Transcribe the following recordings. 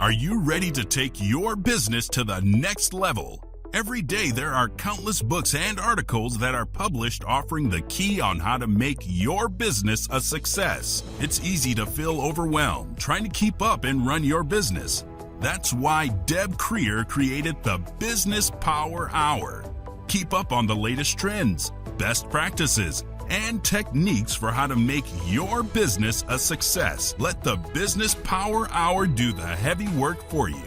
Are you ready to take your business to the next level? Every day there are countless books and articles that are published offering the key on how to make your business a success. It's easy to feel overwhelmed trying to keep up and run your business. That's why Deb Greer created the Business Power Hour. Keep up on the latest trends, best practices, and techniques for how to make your business a success. Let the Business Power Hour do the heavy work for you.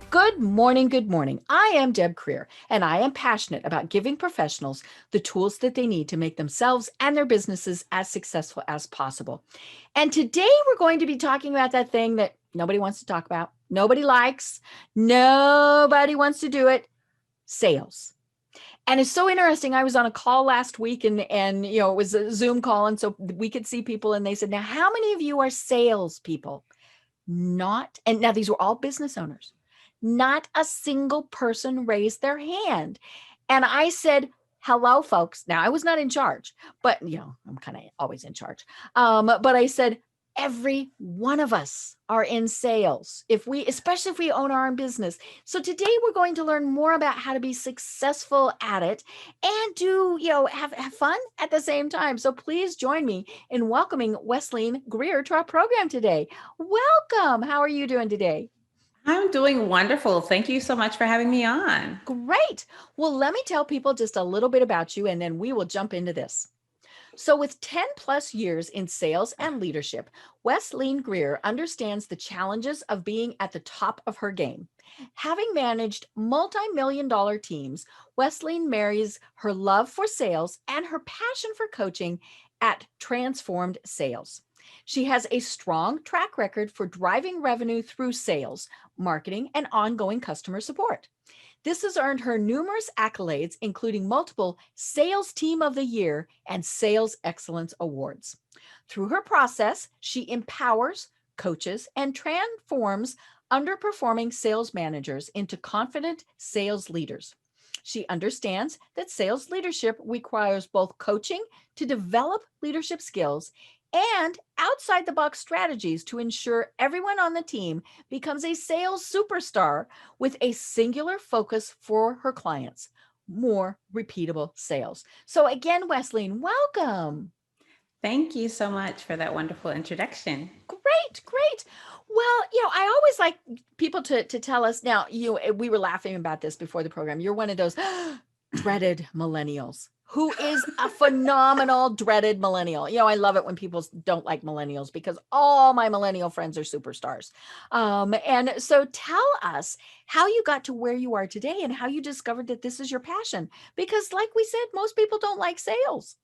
Good morning, good morning. I am Deb Greer, and I am passionate about giving professionals the tools that they need to make themselves and their businesses as successful as possible. And today we're going to be talking about that thing that nobody wants to talk about, nobody likes, nobody wants to do it, sales. And it's so interesting. I was on a call last week and it was a Zoom call. And so we could see people and they said, now, how many of you are salespeople? And now these were all business owners. Not a single person raised their hand. And I said, hello, folks. Now I was not in charge, but I'm kind of always in charge. But I said, every one of us are in sales, especially if we own our own business. So today we're going to learn more about how to be successful at it and have fun at the same time. So please join me in welcoming Wesleyne Greer to our program today. Welcome. How are you doing today? I'm doing wonderful. Thank you so much for having me on. Great. Well, let me tell people just a little bit about you, and then we will jump into this. So with 10 plus years in sales and leadership, Wesleyne Greer understands the challenges of being at the top of her game. Having managed multi-million-dollar teams, Wesleyne marries her love for sales and her passion for coaching at Transformed Sales. She has a strong track record for driving revenue through sales, marketing, and ongoing customer support. This has earned her numerous accolades, including multiple Sales Team of the Year and Sales Excellence Awards. Through her process, she empowers, coaches, and transforms underperforming sales managers into confident sales leaders. She understands that sales leadership requires both coaching to develop leadership skills and outside-the-box strategies to ensure everyone on the team becomes a sales superstar with a singular focus for her clients, more repeatable sales. So again, Wesleyne, welcome. Thank you so much for that wonderful introduction. Great. Well, I always like people to tell us now, we were laughing about this before the program. You're one of those dreaded millennials. Who is a phenomenal, dreaded millennial. I love it when people don't like millennials because all my millennial friends are superstars. And so tell us how you got to where you are today and how you discovered that this is your passion. Because like we said, most people don't like sales.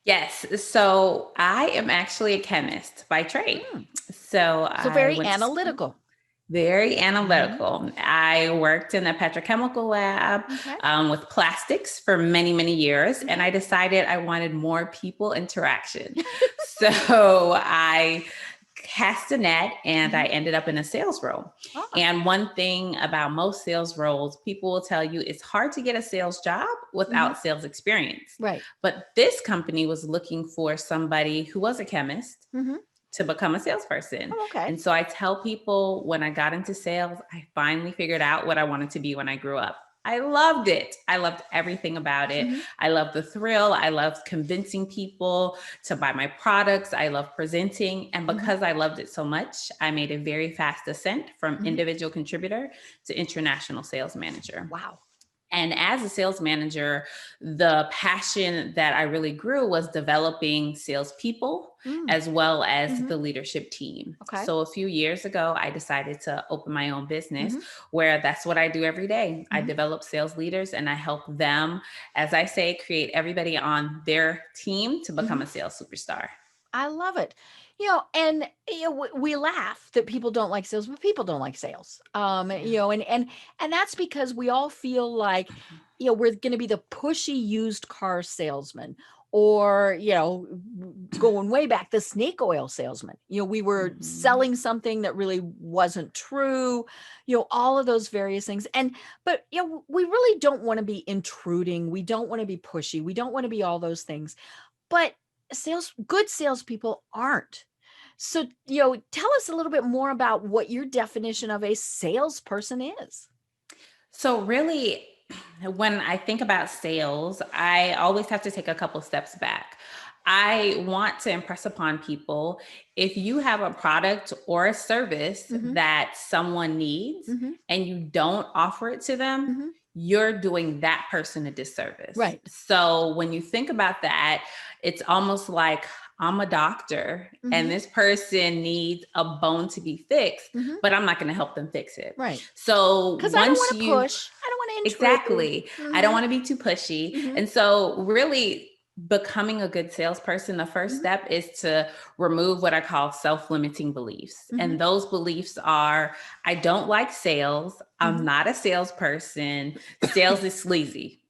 Yes. So I am actually a chemist by trade. So very analytical. Very analytical. I worked in a petrochemical lab with plastics for many, many years. And I decided I wanted more people interaction. So I cast a net and I ended up in a sales role. And one thing about most sales roles, people will tell you it's hard to get a sales job without sales experience. Right. But this company was looking for somebody who was a chemist to become a salesperson. And so I tell people when I got into sales, I finally figured out what I wanted to be when I grew up. I loved it. I loved everything about it. I loved the thrill. I loved convincing people to buy my products. I loved presenting. And because I loved it so much, I made a very fast ascent from individual contributor to international sales manager. Wow. And as a sales manager, the passion that I really grew was developing salespeople as well as the leadership team. So a few years ago, I decided to open my own business where that's what I do every day. I develop sales leaders and I help them, as I say, create everybody on their team to become a sales superstar. I love it. We laugh that people don't like sales, but people don't like sales. And that's because we all feel like, we're going to be the pushy used car salesman or, going way back, the snake oil salesman. We were selling something that really wasn't true, all of those various things. But we really don't want to be intruding. We don't want to be pushy. We don't want to be all those things. But good salespeople aren't. So, tell us a little bit more about what your definition of a salesperson is. So really, when I think about sales, I always have to take a couple steps back. I want to impress upon people, if you have a product or a service that someone needs and you don't offer it to them, you're doing that person a disservice. Right. So when you think about that, it's almost like I'm a doctor and this person needs a bone to be fixed, but I'm not going to help them fix it. Right. So because I don't want to push. I don't want to intrude. Exactly. I don't want to be too pushy. And so really becoming a good salesperson, the first step is to remove what I call self-limiting beliefs. And those beliefs are, I don't like sales. I'm not a salesperson. Sales is sleazy.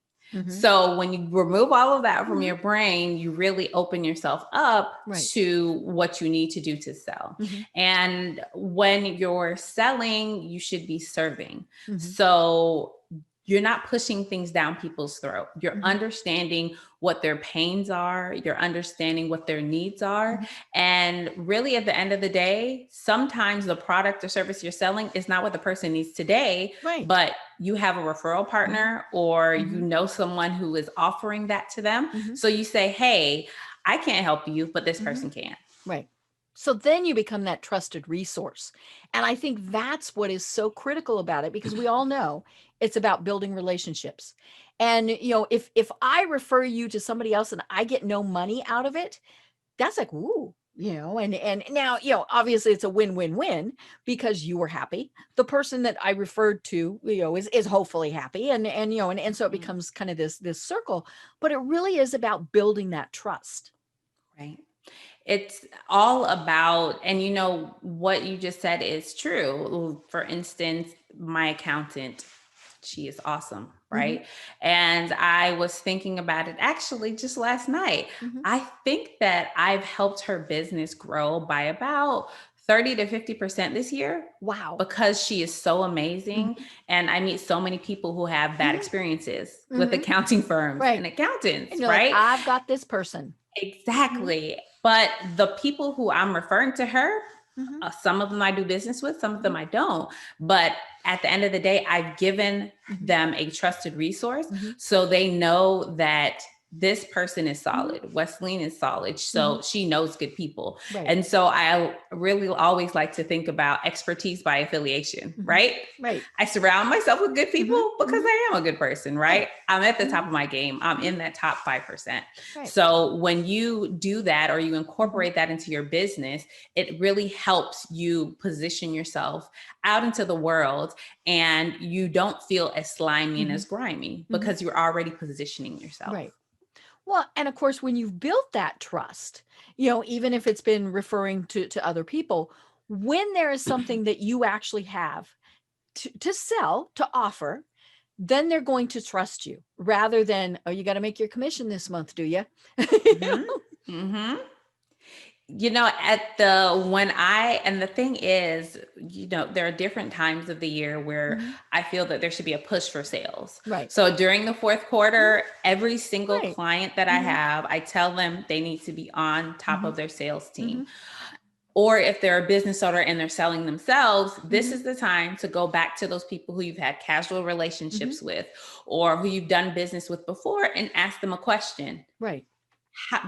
So when you remove all of that from your brain, you really open yourself up to what you need to do to sell. And when you're selling, you should be serving. So you're not pushing things down people's throat. You're understanding what their pains are. You're understanding what their needs are. And really at the end of the day, sometimes the product or service you're selling is not what the person needs today, but you have a referral partner or you know someone who is offering that to them. So you say, hey, I can't help you, but this person can. Right. So then you become that trusted resource. And I think that's what is so critical about it, because we all know it's about building relationships. And, if I refer you to somebody else and I get no money out of it, that's like, ooh, and now, obviously it's a win-win-win because you were happy. The person that I referred to, is hopefully happy. And so it becomes kind of this circle, but it really is about building that trust. Right. It's all about, and what you just said is true. For instance, my accountant, she is awesome, right? And I was thinking about it actually just last night. I think that I've helped her business grow by about 30 to 50% this year. Wow. Because she is so amazing. And I meet so many people who have bad experiences with accounting firms and accountants, and right? Like, I've got this person. Exactly. But the people who I'm referring to her, some of them I do business with, some of them I don't. But at the end of the day, I've given them a trusted resource. So they know that this person is solid. Wesleyne is solid. So she knows good people. And so I really always like to think about expertise by affiliation, right? I surround myself with good people because I am a good person, right? I'm at the top of my game. I'm in that top 5%. So when you do that or you incorporate that into your business, it really helps you position yourself out into the world, and you don't feel as slimy and as grimy because you're already positioning yourself. Right. Well, and of course, when you've built that trust, even if it's been referring to other people, when there is something that you actually have to sell, to offer, then they're going to trust you rather than, oh, you got to make your commission this month, do you? And the thing is, there are different times of the year where I feel that there should be a push for sales. Right. So during the fourth quarter, every single client that I have, I tell them they need to be on top of their sales team. Or if they're a business owner and they're selling themselves, this is the time to go back to those people who you've had casual relationships with or who you've done business with before and ask them a question. Right.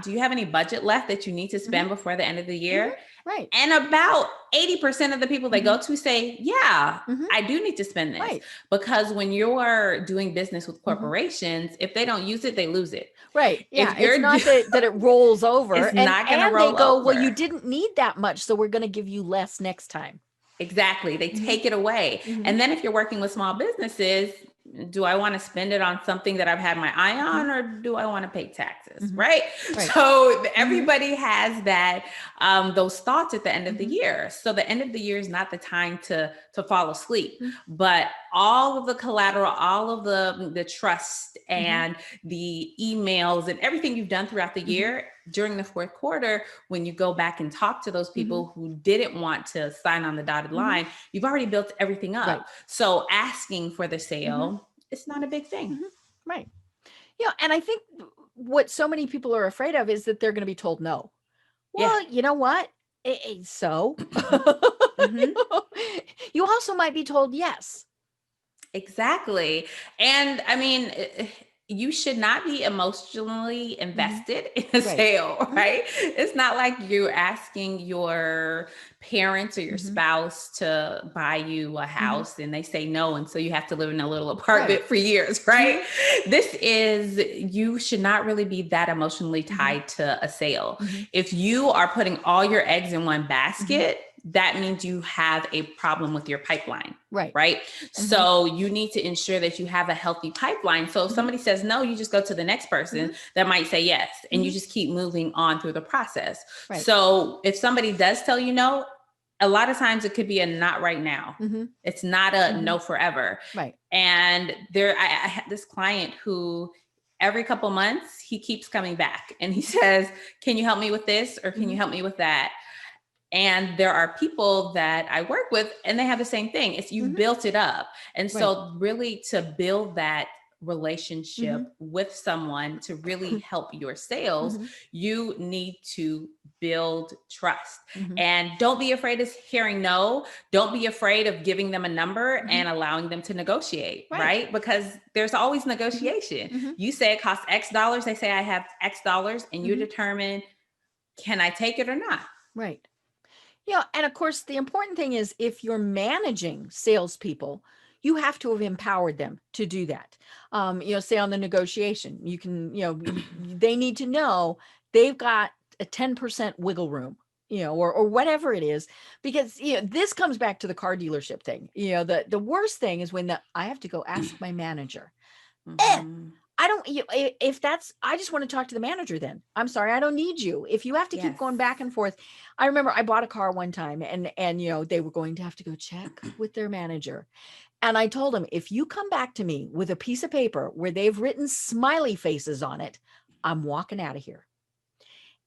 Do you have any budget left that you need to spend before the end of the year? Right. And about 80% of the people they go to say, yeah, I do need to spend this. Right. Because when you're doing business with corporations, if they don't use it, they lose it. Right. Yeah. It's not that it rolls over. It's not going to roll over. And they go, well, you didn't need that much, so we're going to give you less next time. Exactly. They take it away. And then if you're working with small businesses, do I want to spend it on something that I've had my eye on, or do I want to pay taxes? Right. So everybody has that, those thoughts at the end of the year. So the end of the year is not the time to fall asleep, but all of the collateral, all of the trust and the emails and everything you've done throughout the year during the fourth quarter, when you go back and talk to those people who didn't want to sign on the dotted line, you've already built everything up. Right. So asking for the sale, it's not a big thing. Right. And I think what so many people are afraid of is that they're going to be told no. Well, you know what? So Mm-hmm. you also might be told yes. Exactly. And I mean, you should not be emotionally invested in a Right. sale, right? It's not like you're asking your parents or your spouse to buy you a house and they say no. And so you have to live in a little apartment for years, right? This is, you should not really be that emotionally tied to a sale. If you are putting all your eggs in one basket, that means you have a problem with your pipeline. Right. So you need to ensure that you have a healthy pipeline. So if somebody says no, you just go to the next person that might say yes, and you just keep moving on through the process. So if somebody does tell you no, a lot of times it could be a not right now. It's not a no forever. And I had this client who every couple months he keeps coming back and he says, can you help me with this? Or can you help me with that? And there are people that I work with and they have the same thing. It's you've built it up. And so really to build that relationship with someone to really help your sales, you need to build trust. And don't be afraid of hearing no. Don't be afraid of giving them a number and allowing them to negotiate, right? Because there's always negotiation. You say it costs X dollars. They say I have X dollars and you determine, can I take it or not? Right. Yeah. And of course, the important thing is if you're managing salespeople, you have to have empowered them to do that. Say on the negotiation, you can, they need to know they've got a 10% wiggle room, or whatever it is, because, this comes back to the car dealership thing. The worst thing is when I have to go ask my manager. I don't, if that's, I just want to talk to the manager then. I'm sorry, I don't need you. If you have to keep going back and forth. I remember I bought a car one time and they were going to have to go check with their manager. And I told them, if you come back to me with a piece of paper where they've written smiley faces on it, I'm walking out of here.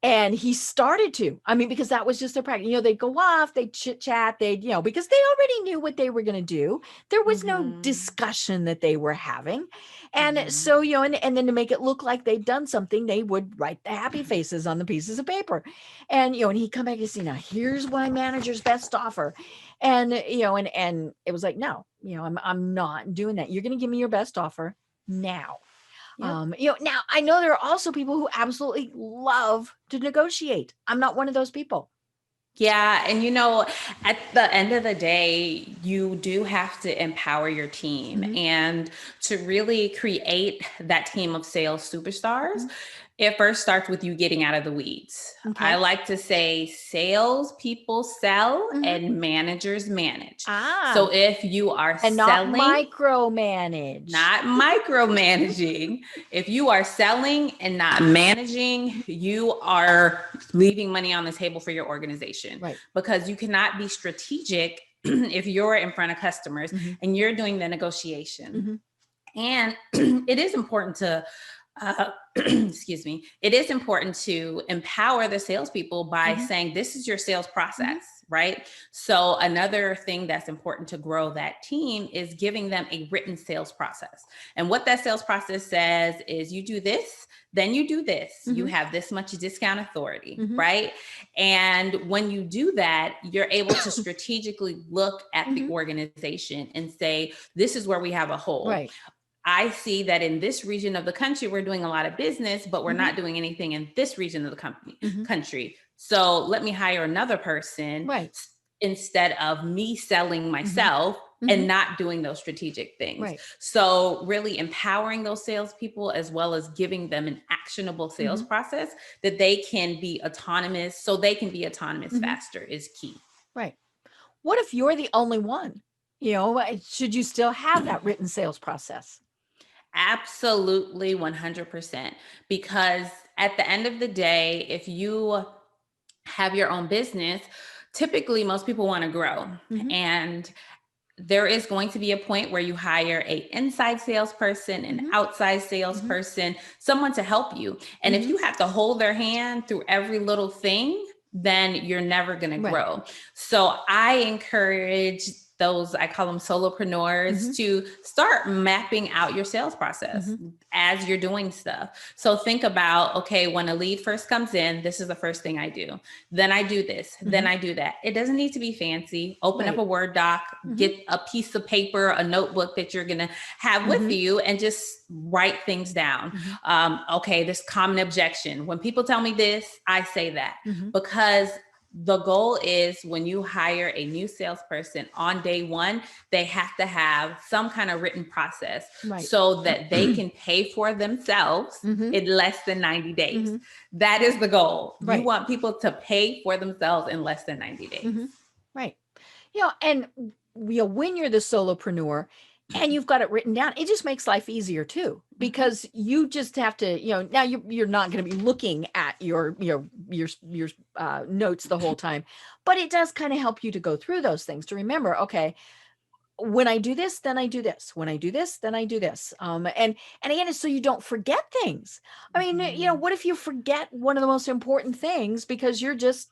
And he started to, because that was just their practice. They'd go off, they'd chit chat, because they already knew what they were going to do. There was no discussion that they were having. And so, and then to make it look like they'd done something, they would write the happy faces on the pieces of paper. And, and he'd come back and say, now here's my manager's best offer. And, and it was like, no, I'm not doing that. You're going to give me your best offer now. Now I know there are also people who absolutely love to negotiate. I'm not one of those people. Yeah. And, at the end of the day, you do have to empower your team and to really create that team of sales superstars. It first starts with you getting out of the weeds. Okay. I like to say sales people sell and managers manage. So if you are and selling, not micromanage, if you are selling and not managing, you are leaving money on the table for your organization, right? Because you cannot be strategic if you're in front of customers and you're doing the negotiation. And it is important to excuse me, it is important to empower the salespeople by saying, this is your sales process, right? So another thing that's important to grow that team is giving them a written sales process. And what that sales process says is you do this, then you do this, you have this much discount authority, right? And when you do that, you're able to strategically look at the organization and say, this is where we have a hole. Right. I see that in this region of the country, we're doing a lot of business, but we're not doing anything in this region of the country. So let me hire another person instead of me selling myself and not doing those strategic things. Right. So really empowering those salespeople as well as giving them an actionable sales process that they can be autonomous, so they can be autonomous faster is key. Right. What if you're the only one? Should you still have that written sales process? Absolutely 100%. Because at the end of the day, if you have your own business, typically most people want to grow. And there is going to be a point where you hire an inside salesperson, an outside salesperson, someone to help you. And if you have to hold their hand through every little thing, then you're never going to grow. So I encourage those, I call them solopreneurs, to start mapping out your sales process as you're doing stuff. So think about, okay, when a lead first comes in, this is the first thing I do. Then I do this, then I do that. It doesn't need to be fancy. Open up a Word doc, get a piece of paper, a notebook that you're going to have with you, and just write things down. Okay, this common objection. When people tell me this, I say that, because the goal is when you hire a new salesperson on day one, they have to have some kind of written process so that they can pay for themselves in less than 90 days. That is the goal. You want people to pay for themselves in less than 90 days. Right. And when you're the solopreneur and you've got it written down, it just makes life easier too, because you just have to, now you're not going to be looking at your notes the whole time, but it does kind of help you to go through those things, to remember, okay, when I do this, then I do this. When I do this, then I do this. And again, it's so you don't forget things. I mean, what if you forget one of the most important things because you're just,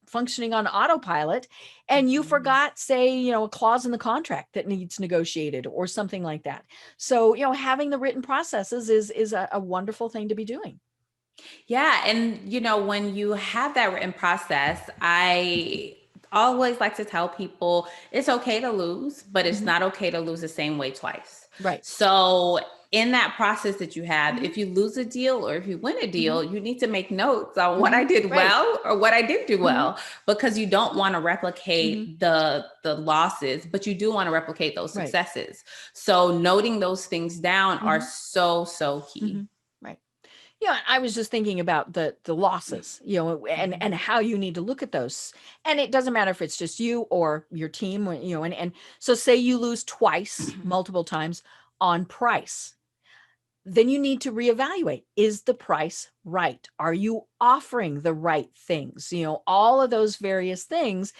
functioning on autopilot, and you forgot, say, a clause in the contract that needs negotiated or something like that. So, having the written processes is a wonderful thing to be doing. Yeah. And, when you have that written process, I always like to tell people it's okay to lose, but it's not okay to lose the same way twice. Right. So in that process that you have, if you lose a deal or if you win a deal, you need to make notes on what I did well or what I didn't do well, because you don't want to replicate the losses, but you do want to replicate those successes. So noting those things down are so key. I was just thinking about the losses, and how you need to look at those. And it doesn't matter if it's just you or your team, and so say you lose twice, multiple times on price. Then you need to reevaluate. Is the price right? Are you offering the right things? All of those various things.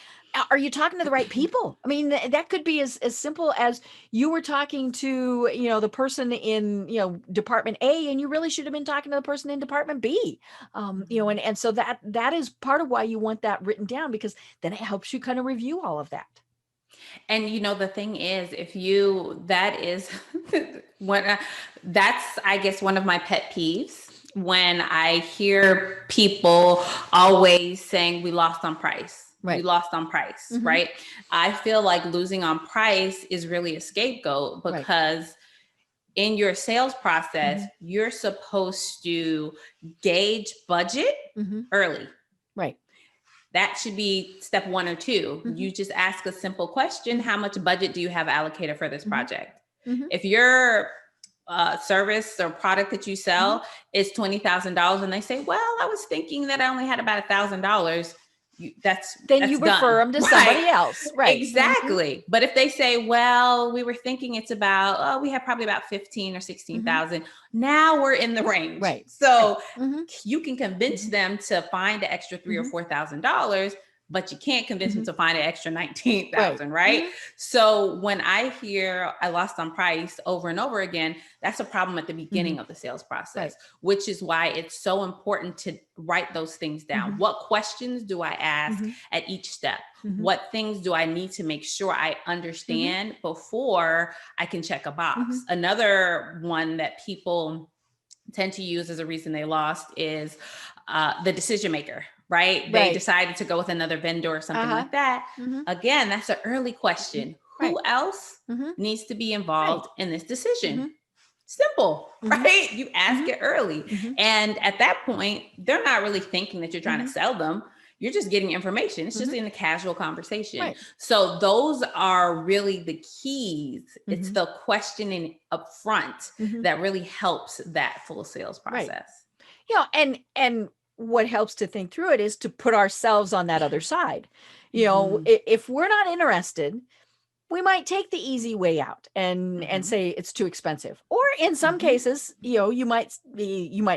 Are you talking to the right people? I mean, that could be as simple as you were talking to, the person in, department A, and you really should have been talking to the person in department B. And so that is part of why you want that written down, because then it helps you kind of review all of that. And the thing is, that is that's, I guess, one of my pet peeves, when I hear people always saying we lost on price. We lost on price, right? I feel like losing on price is really a scapegoat, because in your sales process, you're supposed to gauge budget early. Right. That should be step 1 or 2. You just ask a simple question. How much budget do you have allocated for this project? If your service or product that you sell is $20,000 and they say, well, I was thinking that I only had about $1,000. That's you refer them to somebody else. Right. Exactly. But if they say, well, we were thinking it's about, we have probably about 15 or 16,000. Now we're in the range. Right. So you can convince them to find the extra $3,000 or $4,000, but you can't convince them to find an extra 19,000, right? So when I hear I lost on price over and over again, that's a problem at the beginning of the sales process, which is why it's so important to write those things down. What questions do I ask at each step? What things do I need to make sure I understand before I can check a box? Another one that people tend to use as a reason they lost is the decision maker. Right? They decided to go with another vendor or something like that. Again, that's an early question. Who else needs to be involved in this decision? Simple, right? You ask it early. And at that point, they're not really thinking that you're trying to sell them. You're just getting information. It's just in a casual conversation. So those are really the keys. It's the questioning up front that really helps that full sales process. And what helps to think through it is to put ourselves on that other side. If we're not interested, we might take the easy way out and say it's too expensive. Or in some cases, you might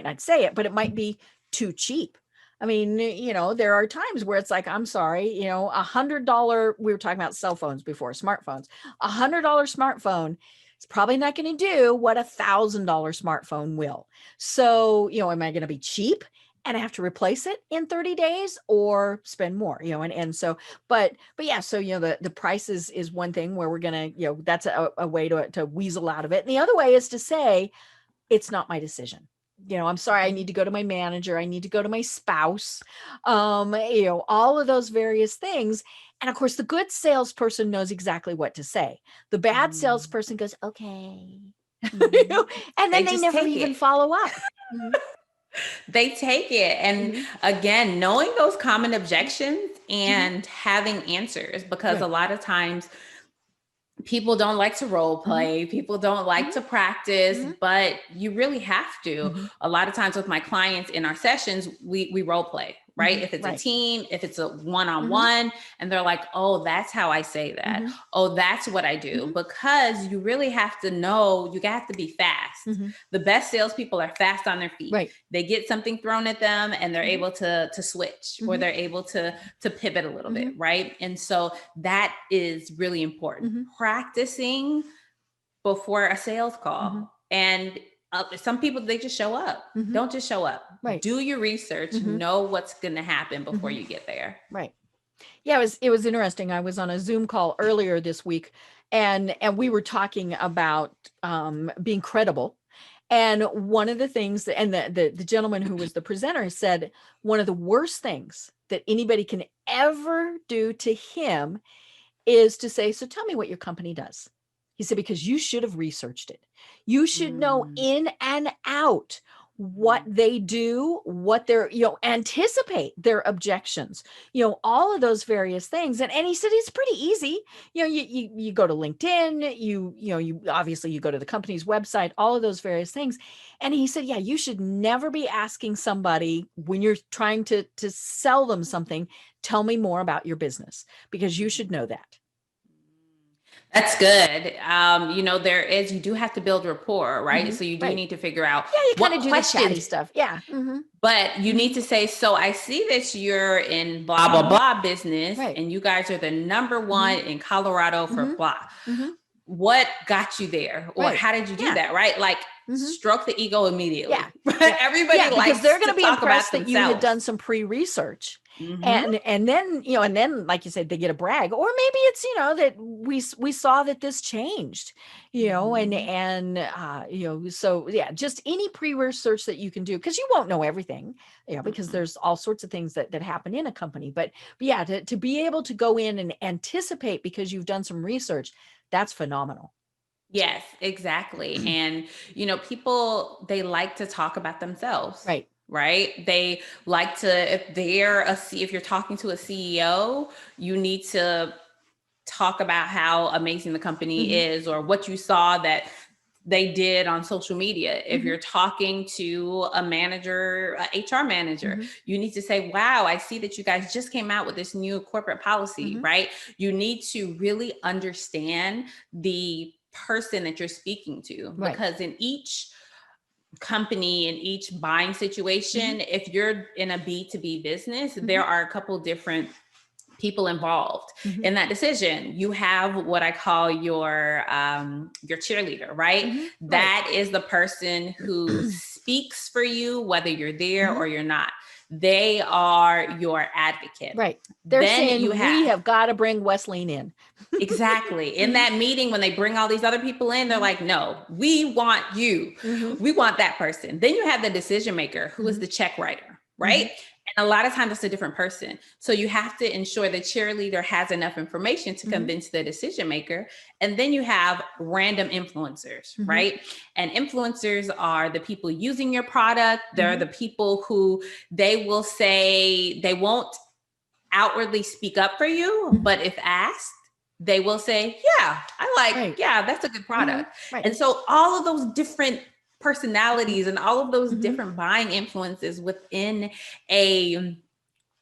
not say it, but it might be too cheap. I mean, there are times where it's like, I'm sorry, $100, we were talking about cell phones before, smartphones, $100 smartphone, it's probably not going to do what $1,000 smartphone will. So, am I going to be cheap and I have to replace it in 30 days or spend more, and so, but yeah, so, the price is one thing where we're going to, that's a way to weasel out of it. And the other way is to say, it's not my decision. I'm sorry, I need to go to my manager. I need to go to my spouse, all of those various things. And of course, the good salesperson knows exactly what to say. The bad salesperson goes, okay. And then they never even follow up. They take it. And again, knowing those common objections and having answers, because a lot of times people don't like to role play. People don't like to practice, but you really have to. A lot of times with my clients in our sessions, we role play, right? If it's a team, if it's a one-on-one, and they're like, oh, that's how I say that. Oh, that's what I do. Because you really have to know, you have to be fast. The best salespeople are fast on their feet. Right. They get something thrown at them and they're able to switch, or they're able to pivot a little bit, right? And so that is really important. Practicing before a sales call. And some people, they just show up. Don't just show up. Right. Do your research, know what's going to happen before you get there. Right. Yeah, it was interesting. I was on a Zoom call earlier this week, and we were talking about being credible. And one of the things that, and the gentleman who was the presenter said, one of the worst things that anybody can ever do to him is to say, so tell me what your company does. He said, because you should have researched it. You should know in and out what they do, what they're, anticipate their objections, all of those various things. And he said, it's pretty easy. You go to LinkedIn, you obviously you go to the company's website, all of those various things. And he said, yeah, you should never be asking somebody when you're trying to sell them something, tell me more about your business, because you should know that. That's good. You do have to build rapport, right? So you do need to figure out you kind of do the chatty stuff. Yeah. But you need to say, so I see that you're in blah, blah, blah business, and you guys are the number one in Colorado for blah. What got you there? Or how did you do that? Right? Like stroke the ego immediately. Everybody likes because they're going to be talk impressed about that you had done some pre-research. And then like you said, they get a brag, or maybe it's that we saw that this changed, so just any pre-research that you can do, because you won't know everything, because there's all sorts of things that happen in a company, but to be able to go in and anticipate because you've done some research, that's phenomenal. Yes, exactly. And people, they like to talk about themselves. Right? They like to, if you're talking to a CEO, you need to talk about how amazing the company is, or what you saw that they did on social media. If you're talking to a manager, a HR manager, you need to say, wow, I see that you guys just came out with this new corporate policy, right? You need to really understand the person that you're speaking to, because in each company, in each buying situation, if you're in a B2B business, there are a couple different people involved in that decision. You have what I call your cheerleader, right? That is the person who speaks for you, whether you're there or you're not. They are your advocate. Right. They're saying we have got to bring Wesleyne in. Exactly. In that meeting, when they bring all these other people in, they're like, no, we want you. We want that person. Then you have the decision maker, who is the check writer, right? And a lot of times it's a different person. So you have to ensure the cheerleader has enough information to convince the decision maker. And then you have random influencers, right? And influencers are the people using your product. They're the people who they will say, they won't outwardly speak up for you, but if asked, they will say, yeah, that's a good product. And so all of those different personalities and all of those different buying influences within a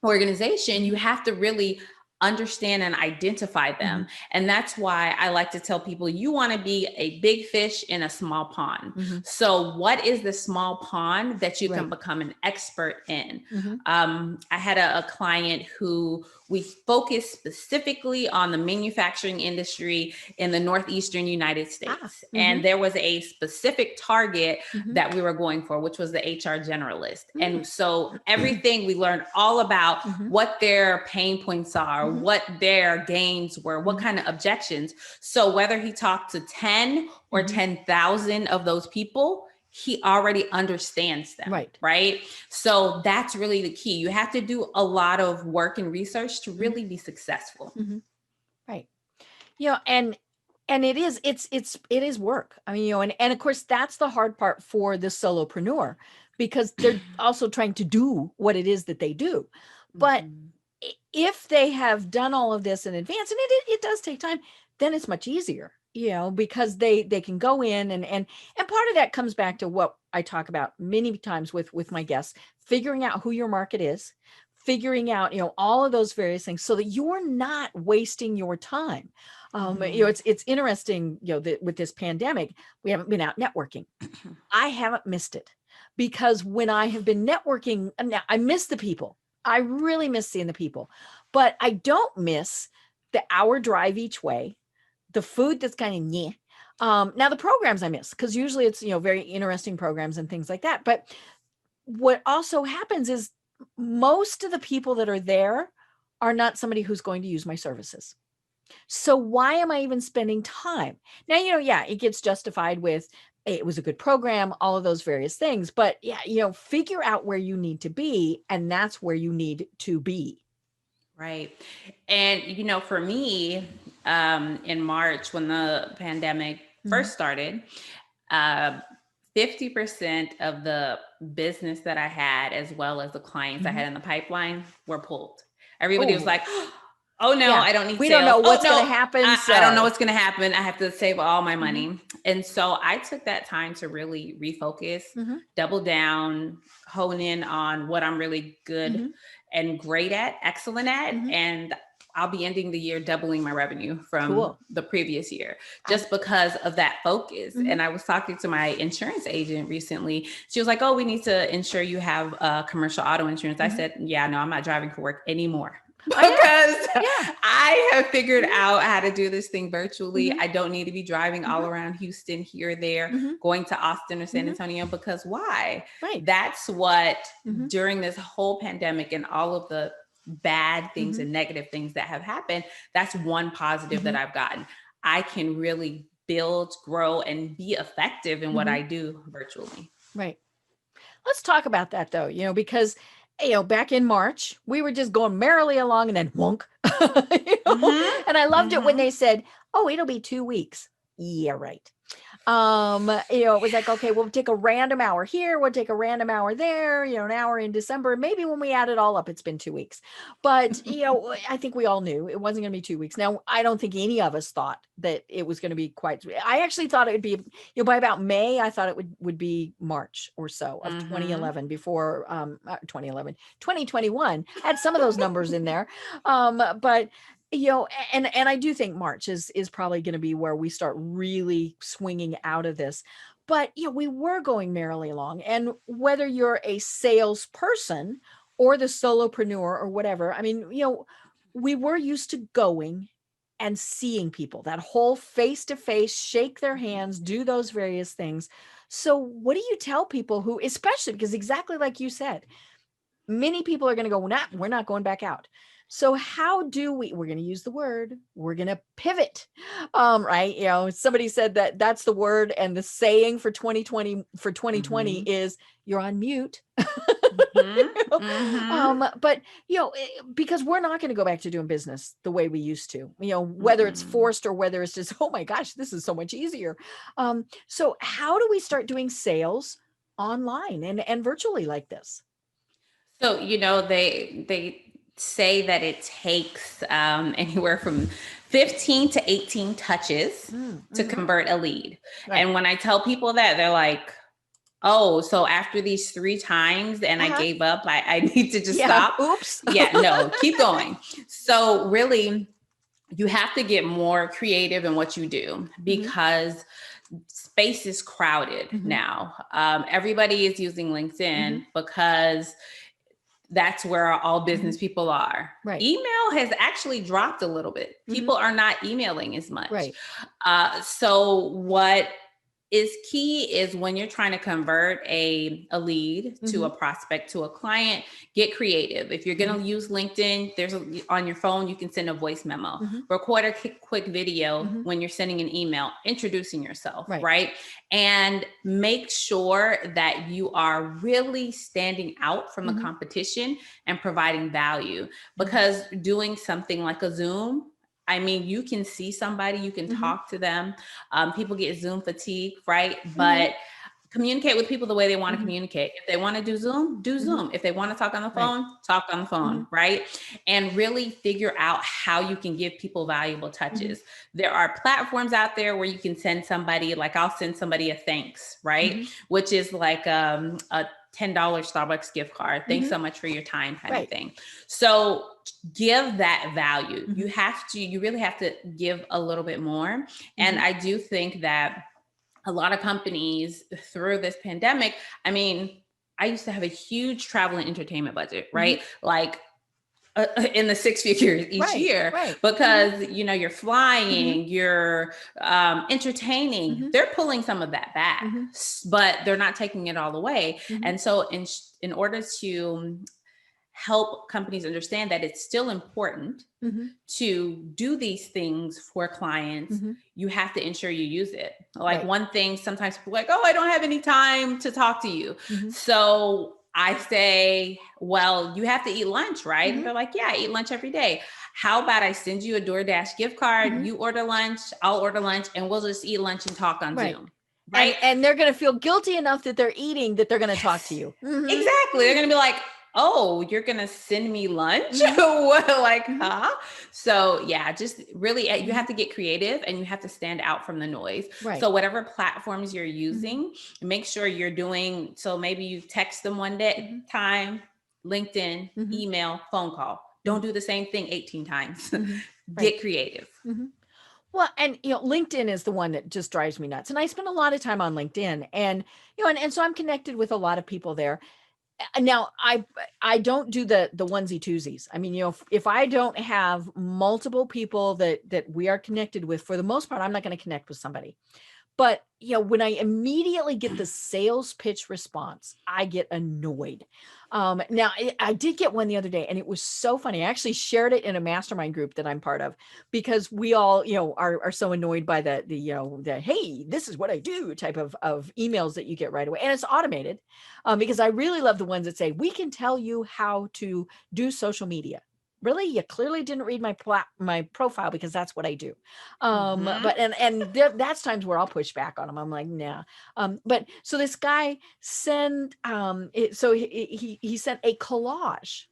organization, you have to really understand and identify them. And that's why I like to tell people, you want to be a big fish in a small pond. So what is the small pond that you can become an expert in? I had a client who we focused specifically on the manufacturing industry in the Northeastern United States. And there was a specific target that we were going for, which was the HR generalist. And so everything we learned all about what their pain points are, what their gains were, what kind of objections. So whether he talked to 10 or 10,000 of those people, he already understands them. Right. So that's really the key. You have to do a lot of work and research to really be successful. Right. And it is work. I mean, and of course that's the hard part for the solopreneur, because they're also trying to do what it is that they do. But if they have done all of this in advance, and it does take time, then it's much easier, because they can go in and part of that comes back to what I talk about many times with my guests, figuring out who your market is, figuring out, all of those various things so that you're not wasting your time. It's interesting, that with this pandemic, we haven't been out networking. I haven't missed it, because when I have been networking, I miss the people. I really miss seeing the people, but I don't miss the hour drive each way, the food that's kind of yeah. Now the programs I miss, because usually it's, very interesting programs and things like that. But what also happens is most of the people that are there are not somebody who's going to use my services. So why am I even spending time? Now, it gets justified with, it was a good program, all of those various things, but figure out where you need to be, and that's where you need to be. Right. And, for me, in March, when the pandemic first started, 50% of the business that I had, as well as the clients I had in the pipeline, were pulled. Everybody was like, oh no, I don't need we sales. Don't know what's going to happen. I don't know what's going to happen. I have to save all my money. And so I took that time to really refocus, double down, hone in on what I'm really good and great at, excellent at. And I'll be ending the year doubling my revenue from the previous year, just because of that focus. And I was talking to my insurance agent recently. She was like, oh, we need to ensure you have commercial auto insurance. I said, yeah, no, I'm not driving for work anymore. Because I have figured out how to do this thing virtually. I don't need to be driving all around Houston, here, there, going to Austin or San Antonio, because why? That's what during this whole pandemic and all of the bad things and negative things that have happened, that's one positive that I've gotten. I can really build, grow, and be effective in what I do virtually. Right. Let's talk about that though, because back in March, we were just going merrily along, and then wonk. And I loved it when they said, oh, it'll be 2 weeks. Yeah, right. It was like, okay, we'll take a random hour here, we'll take a random hour there, an hour in December. Maybe when we add it all up, it's been 2 weeks. But, I think we all knew it wasn't going to be 2 weeks. Now, I don't think any of us thought that it was going to be I actually thought it would be, by about May, I thought it would be March or so of 2011 before 2021 had some of those numbers in there. But and I do think March is probably going to be where we start really swinging out of this. But, we were going merrily along. And whether you're a salesperson or the solopreneur or whatever, I mean, we were used to going and seeing people, that whole face-to-face, shake their hands, do those various things. So what do you tell people who, especially because exactly like you said, many people are going to go, we're not going back out. So how do we're going to use the word, we're going to pivot, right? Somebody said that's the word, and the saying for 2020 is you're on mute. But, because we're not going to go back to doing business the way we used to, whether it's forced or whether it's just, oh my gosh, this is so much easier. So how do we start doing sales online and virtually like this? So, they say that it takes anywhere from 15 to 18 touches to convert a lead. And when I tell people that, they're like, Oh, so after these 3 times and I gave up, I need to just stop. Oops. Yeah, no, keep going. So really, you have to get more creative in what you do because space is crowded now. Everybody is using LinkedIn because that's where all business people are. Right. Email has actually dropped a little bit. People are not emailing as much. Right. So what is key is when you're trying to convert a lead to a prospect to a client, get creative. If you're going to use LinkedIn, on your phone, you can send a voice memo, record a quick video when you're sending an email, introducing yourself, right? And make sure that you are really standing out from the competition and providing value, because doing something like a Zoom, I mean, you can see somebody, you can talk to them. People get Zoom fatigue, right? But communicate with people the way they want to communicate. If they want to do Zoom, do Zoom. If they want to talk on the phone, talk on the phone, right? And really figure out how you can give people valuable touches. There are platforms out there where you can send somebody, like I'll send somebody a thanks, right? Which is like a $10 Starbucks gift card. Thanks so much for your time kind of thing. So give that value. You really have to give a little bit more. And I do think that a lot of companies through this pandemic, I mean, I used to have a huge travel and entertainment budget, right? Like in the 6 figures each year, because you're flying, you're entertaining. They're pulling some of that back, but they're not taking it all away. And so in order to help companies understand that it's still important to do these things for clients, you have to ensure you use it. Like one thing, sometimes people are like, oh, I don't have any time to talk to you. So I say, well, you have to eat lunch, right? And they're like, yeah, I eat lunch every day. How about I send you a DoorDash gift card, you order lunch, I'll order lunch, and we'll just eat lunch and talk on Zoom. Right. And they're going to feel guilty enough that they're eating, that they're going to talk to you. Exactly. They're going to be like, oh, you're going to send me lunch? Like, huh? So yeah, just really, you have to get creative and you have to stand out from the noise. So whatever platforms you're using, make sure you're doing, so maybe you text them one day, time, LinkedIn, email, phone call. Don't do the same thing 18 times. Get creative. Well, and LinkedIn is the one that just drives me nuts. And I spend a lot of time on LinkedIn, and and so I'm connected with a lot of people there. Now, I don't do the onesie twosies. I mean, if I don't have multiple people that we are connected with, for the most part, I'm not going to connect with somebody. But when I immediately get the sales pitch response, I get annoyed. Now, I did get one the other day, and it was so funny. I actually shared it in a mastermind group that I'm part of, because we all, are so annoyed by the hey, this is what I do type of emails that you get right away. And it's automated, because I really love the ones that say, we can tell you how to do social media. Really? You clearly didn't read my profile, because that's what I do. But that's times where I'll push back on them. I'm like, nah. But so this guy sent, so he sent a collage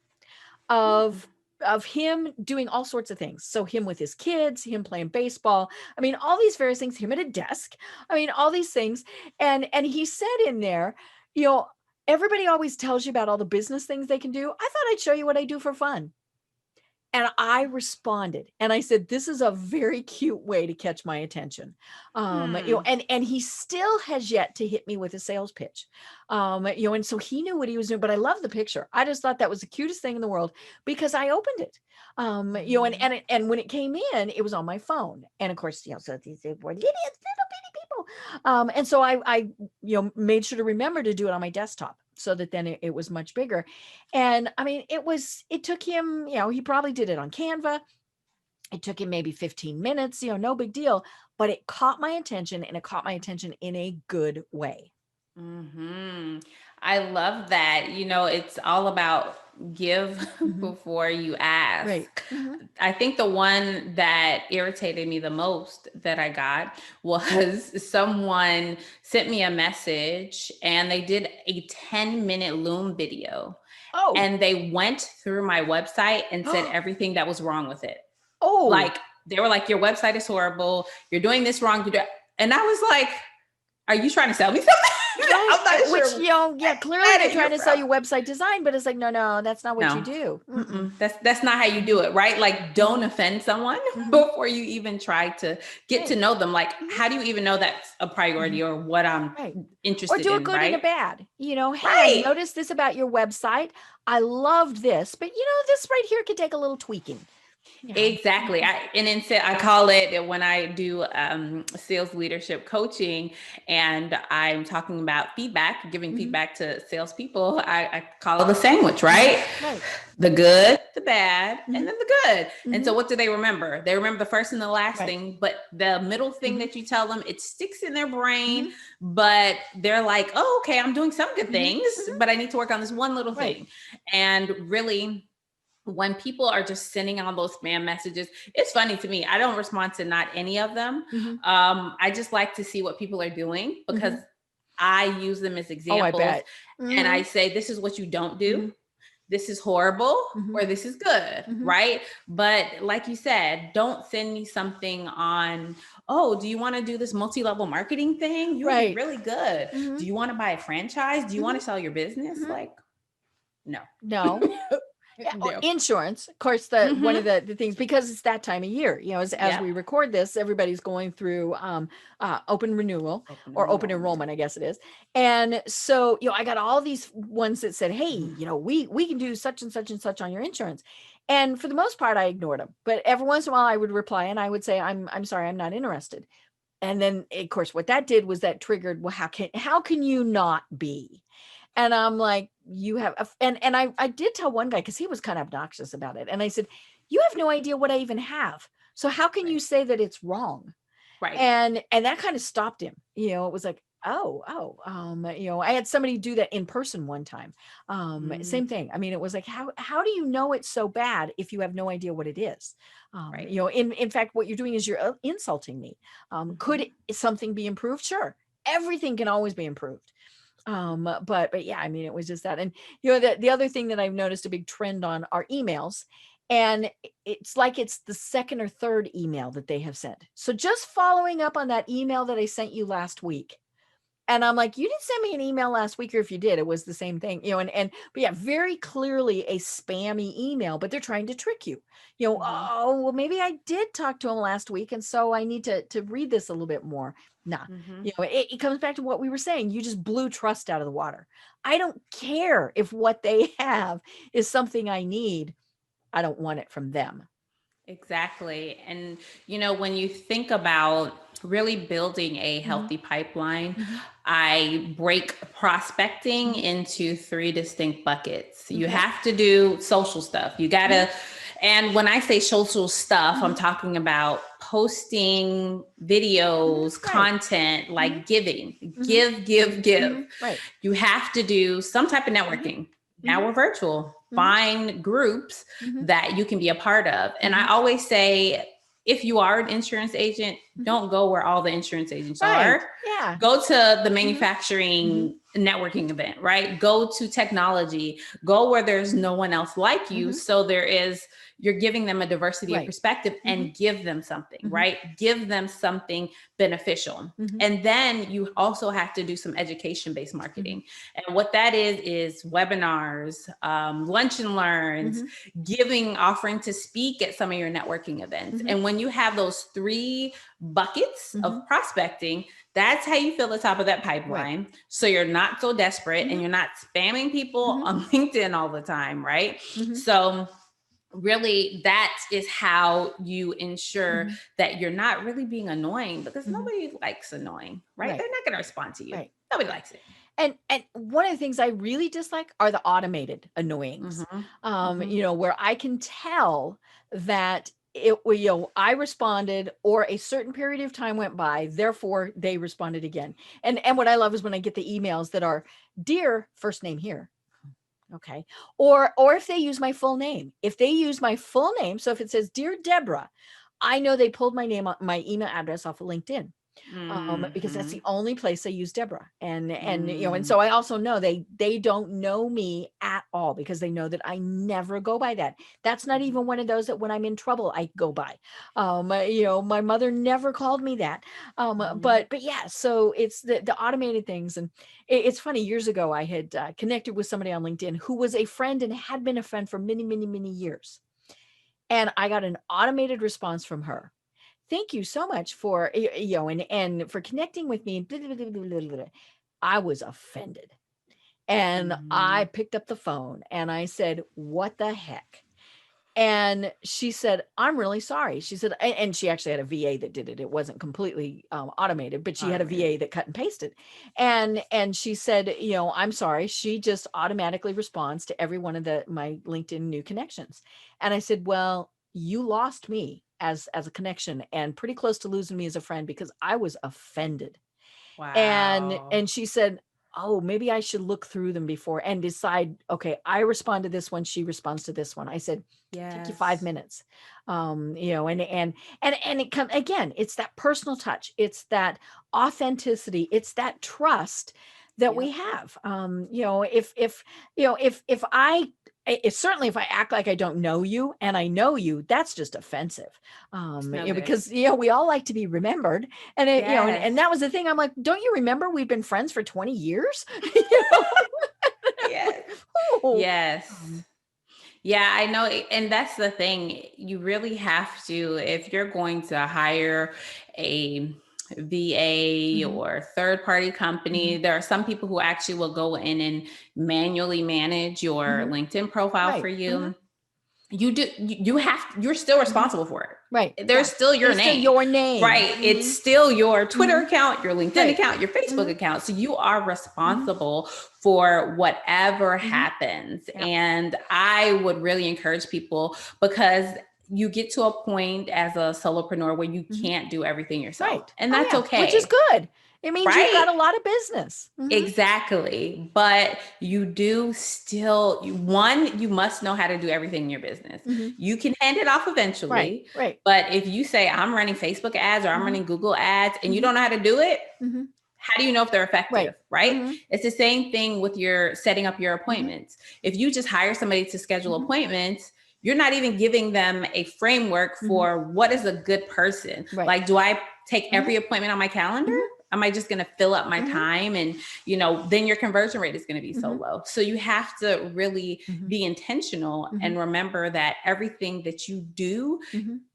of him doing all sorts of things. So him with his kids, him playing baseball. I mean, all these various things, him at a desk. I mean, all these things. And he said in there, everybody always tells you about all the business things they can do. I thought I'd show you what I do for fun. And I responded, and I said, this is a very cute way to catch my attention. And he still has yet to hit me with a sales pitch. And so he knew what he was doing, but I love the picture. I just thought that was the cutest thing in the world, because I opened it. And when it came in, it was on my phone. And of course, so these were little bitty people. And so I made sure to remember to do it on my desktop, so that then it was much bigger. And I mean, it took him, he probably did it on Canva. It took him maybe 15 minutes, no big deal, but it caught my attention, and it caught my attention in a good way. I love that. It's all about give before you ask. Right. I think the one that irritated me the most that I got was someone sent me a message, and they did a 10-minute Loom video. Oh. And they went through my website and said everything that was wrong with it. Oh. Like, they were like, your website is horrible. You're doing this wrong. And I was like, are you trying to sell me something? I'm not Which, sure. clearly they're trying to sell you website design, but it's like, no, that's not what you do. That's not how you do it, right? Like, don't offend someone before you even try to get to know them. Like, how do you even know that's a priority or what I'm interested in? Or do a good right? and a bad. Hey, I noticed this about your website. I loved this, but this right here could take a little tweaking. Exactly. I call it, when I do sales leadership coaching and I'm talking about feedback, giving feedback to salespeople, I call it a sandwich, right? Right. The good, the bad, and then the good. And so what do they remember? They remember the first and the last thing, but the middle thing that you tell them, it sticks in their brain, but they're like, oh, okay, I'm doing some good things, but I need to work on this one little thing. And really, when people are just sending all those spam messages, it's funny to me. I don't respond to not any of them. I just like to see what people are doing because I use them as examples. I bet. And I say, this is what you don't do. This is horrible or this is good, right? But like you said, don't send me something on, oh, do you want to do this multi-level marketing thing? You'd be really good. Do you want to buy a franchise? Do you want to sell your business? Like, no. Or insurance, of course, one of the things, because it's that time of year, as we record this, everybody's going through open renewal or open enrollment, I guess it is. And so, I got all these ones that said, hey, we can do such and such and such on your insurance. And for the most part, I ignored them. But every once in a while I would reply and I would say, I'm sorry, I'm not interested. And then, of course, what that did was that triggered, well, how can you not be? And I'm like, you have, and I did tell one guy, because he was kind of obnoxious about it. And I said, you have no idea what I even have. So how can you say that it's wrong? Right. And that kind of stopped him. It was like, I had somebody do that in person one time. Same thing. I mean, it was like, how do you know it's so bad if you have no idea what it is? In fact, what you're doing is you're insulting me. Could something be improved? Sure. Everything can always be improved. But yeah, I mean, it was just that. And, the other thing that I've noticed a big trend on are emails, and it's like, it's the second or third email that they have sent. So just following up on that email that I sent you last week. And I'm like, you didn't send me an email last week, or if you did, it was the same thing, but yeah, very clearly a spammy email, but they're trying to trick you, oh, well, maybe I did talk to him last week. And so I need to read this a little bit more. Nah, it comes back to what we were saying. You just blew trust out of the water. I don't care if what they have is something I need. I don't want it from them. Exactly. And, when you think about really building a healthy pipeline, I break prospecting into 3 distinct buckets. You have to do social stuff. You got to, and when I say social stuff, I'm talking about posting videos, content, like giving, give. Right. You have to do some type of networking. Now we're virtual. Find groups that you can be a part of. And I always say, if you are an insurance agent, don't go where all the insurance agents are. Yeah. Go to the manufacturing networking event, right? Go to technology, go where there's no one else like you. So you're giving them a diversity of perspective and give them something, right? Give them something beneficial. And then you also have to do some education-based marketing. And what that is webinars, lunch and learns, offering to speak at some of your networking events. And when you have those 3 buckets of prospecting, that's how you fill the top of that pipeline. So you're not so desperate and you're not spamming people on LinkedIn all the time, right? So really, that is how you ensure that you're not really being annoying, because nobody likes annoying, right? They're not going to respond to you. Nobody likes it. And one of the things I really dislike are the automated annoyings, where I can tell that I responded, or a certain period of time went by, therefore they responded again. And what I love is when I get the emails that are, dear, first name here. Okay. Or if they use my full name, so if it says, Dear Deborah, I know they pulled my email address off of LinkedIn. Because that's the only place they use Deborah. And and so I also know they don't know me at all, because they know that I never go by that. That's not even one of those that when I'm in trouble, I go by. My mother never called me that. But yeah, so it's the automated things. And it's funny, years ago, I had connected with somebody on LinkedIn who was a friend and had been a friend for many, many, many years. And I got an automated response from her. Thank you so much for, and for connecting with me. Blah, blah, blah, blah, blah, blah. I was offended. And I picked up the phone and I said, what the heck? And she said, I'm really sorry. She said, and she actually had a VA that did it. It wasn't completely automated, but she had a VA that cut and pasted. And she said, I'm sorry. She just automatically responds to every one of my LinkedIn new connections. And I said, well, you lost me as a connection, and pretty close to losing me as a friend, because I was offended. Wow. And she said, oh, maybe I should look through them before and decide, okay, I respond to this one, she responds to this one. I said, take you 5 minutes. And it comes again, it's that personal touch, it's that authenticity, it's that trust that we have. If certainly if I act like I don't know you and I know you, that's just offensive. Because we all like to be remembered. And and that was the thing. I'm like, don't you remember we've been friends for 20 years? Yes. Yes. Yeah, I know. And that's the thing. You really have to, if you're going to hire a VA or third party company, there are some people who actually will go in and manually manage your LinkedIn profile for you. You're still responsible for it. Right. There's still your name. Still your name. Right. It's still your Twitter account, your LinkedIn account, your Facebook account. So you are responsible for whatever happens. And I would really encourage people, because you get to a point as a solopreneur where you can't do everything yourself. Right. And that's okay. Which is good. It means you've got a lot of business. Exactly. But you do still, you must know how to do everything in your business. You can hand it off eventually. Right. But if you say, I'm running Facebook ads or I'm running Google ads, and you don't know how to do it, how do you know if they're effective? Right. It's the same thing with your setting up your appointments. If you just hire somebody to schedule appointments, you're not even giving them a framework for what is a good person. Like, do I take every appointment on my calendar? Am I just going to fill up my time? And, then your conversion rate is going to be so low. So you have to really be intentional and remember that everything that you do,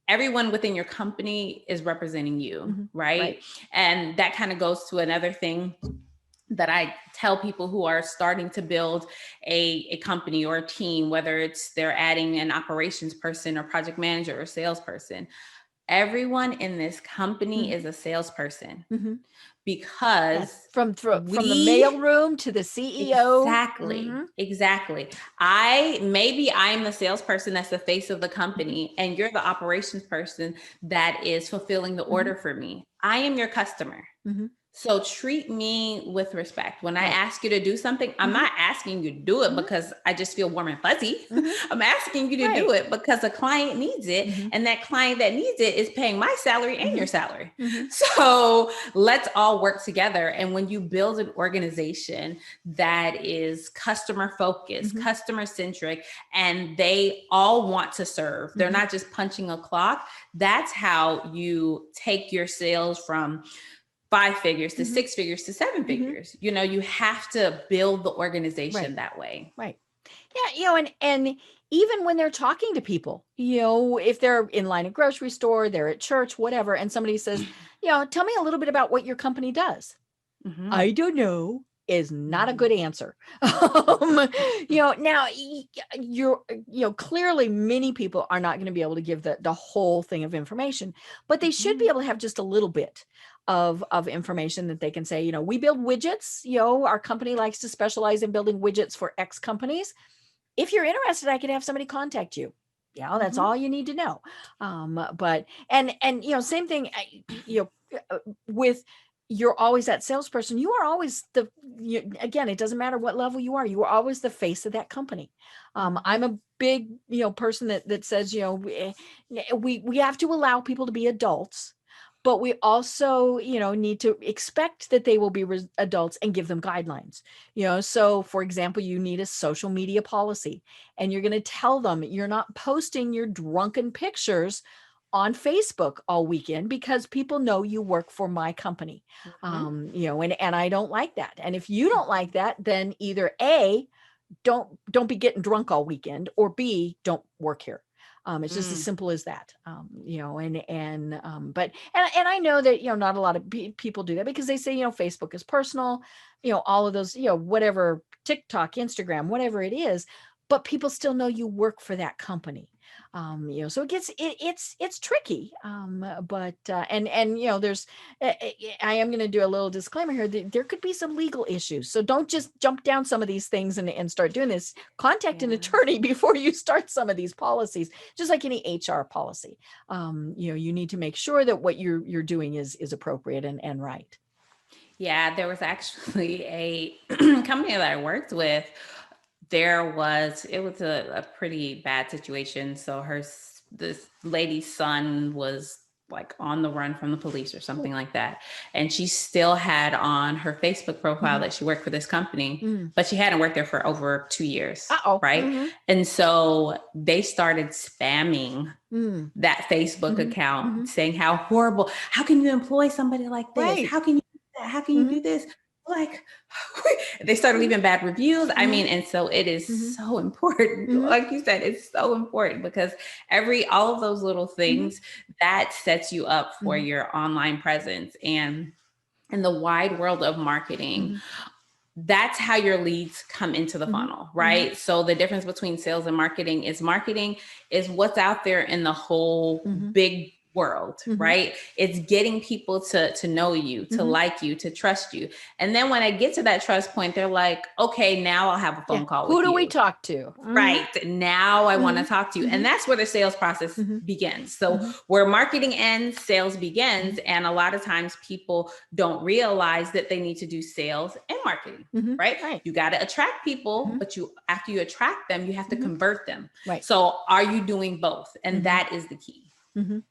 everyone within your company is representing you. Right. And that kind of goes to another thing that I tell people who are starting to build a company or a team, whether it's they're adding an operations person or project manager or salesperson. Everyone in this company is a salesperson, because from the mailroom to the CEO. Exactly. Maybe I'm the salesperson that's the face of the company, and you're the operations person that is fulfilling the order for me. I am your customer. So treat me with respect. When I ask you to do something, I'm not asking you to do it because I just feel warm and fuzzy. I'm asking you to do it because a client needs it. And that client that needs it is paying my salary and your salary. So let's all work together. And when you build an organization that is customer focused, customer centric, and they all want to serve, they're not just punching a clock. That's how you take your sales from 5 figures to 6 figures to 7 figures. You have to build the organization that way. Right. Yeah. And even when they're talking to people, if they're in line at grocery store, they're at church, whatever, and somebody says, tell me a little bit about what your company does. I don't know is not a good answer. Now clearly many people are not going to be able to give the whole thing of information, but they should be able to have just a little bit of information that they can say, we build widgets, our company likes to specialize in building widgets for X companies. If you're interested, I could have somebody contact you. That's all you need to know. But same thing, with, you're always that salesperson. You are always again, it doesn't matter what level you are always the face of that company. I'm a big, person that says, we have to allow people to be adults, but we also, need to expect that they will be adults and give them guidelines. So for example, you need a social media policy, and you're going to tell them you're not posting your drunken pictures on Facebook all weekend because people know you work for my company. And I don't like that. And if you don't like that, then either A, don't be getting drunk all weekend, or B, don't work here. It's just as simple as that. But I know that, not a lot of people do that because they say, Facebook is personal, all of those, whatever, TikTok, Instagram, whatever it is, but people still know you work for that company. So it's tricky. There's, I am going to do a little disclaimer here. There could be some legal issues. So don't just jump down some of these things and start doing this. Contact an attorney before you start some of these policies, just like any HR policy. You need to make sure that what you're doing is appropriate and right. Yeah, there was actually a company that I worked with. It was a pretty bad situation. So this lady's son was like on the run from the police or something like that. And she still had on her Facebook profile that she worked for this company, but she hadn't worked there for over 2 years. Right. And so they started spamming that Facebook account saying how horrible, how can you employ somebody like this? Right. How can you do that? How can you do this? Like, they started leaving bad reviews. I mean, and so it is so important. Like you said, it's so important because all of those little things that sets you up for your online presence. And in the wide world of marketing, that's how your leads come into the funnel, right? So the difference between sales and marketing is what's out there in the whole big world, right? It's getting people to know you, to like you, to trust you. And then when I get to that trust point, they're like, okay, now I'll have a phone call with you. Who do we talk to? Right. Now I want to talk to you. And that's where the sales process begins. So where marketing ends, sales begins. And a lot of times people don't realize that they need to do sales and marketing, right? You got to attract people, but after you attract them, you have to convert them. Right. So are you doing both? And that is the key.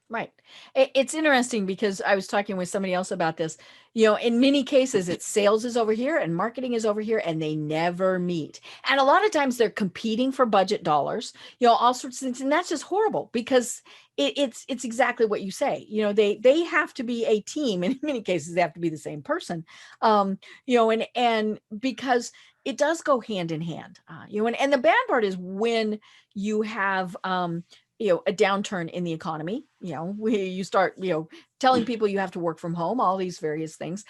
Right. It's interesting because I was talking with somebody else about this. In many cases, it's sales is over here and marketing is over here, and they never meet. And a lot of times they're competing for budget dollars, all sorts of things. And that's just horrible because it's exactly what you say. They have to be a team. And in many cases, they have to be the same person, and because it does go hand in hand, and the bad part is when you have, a downturn in the economy, you start, telling people you have to work from home, all these various things.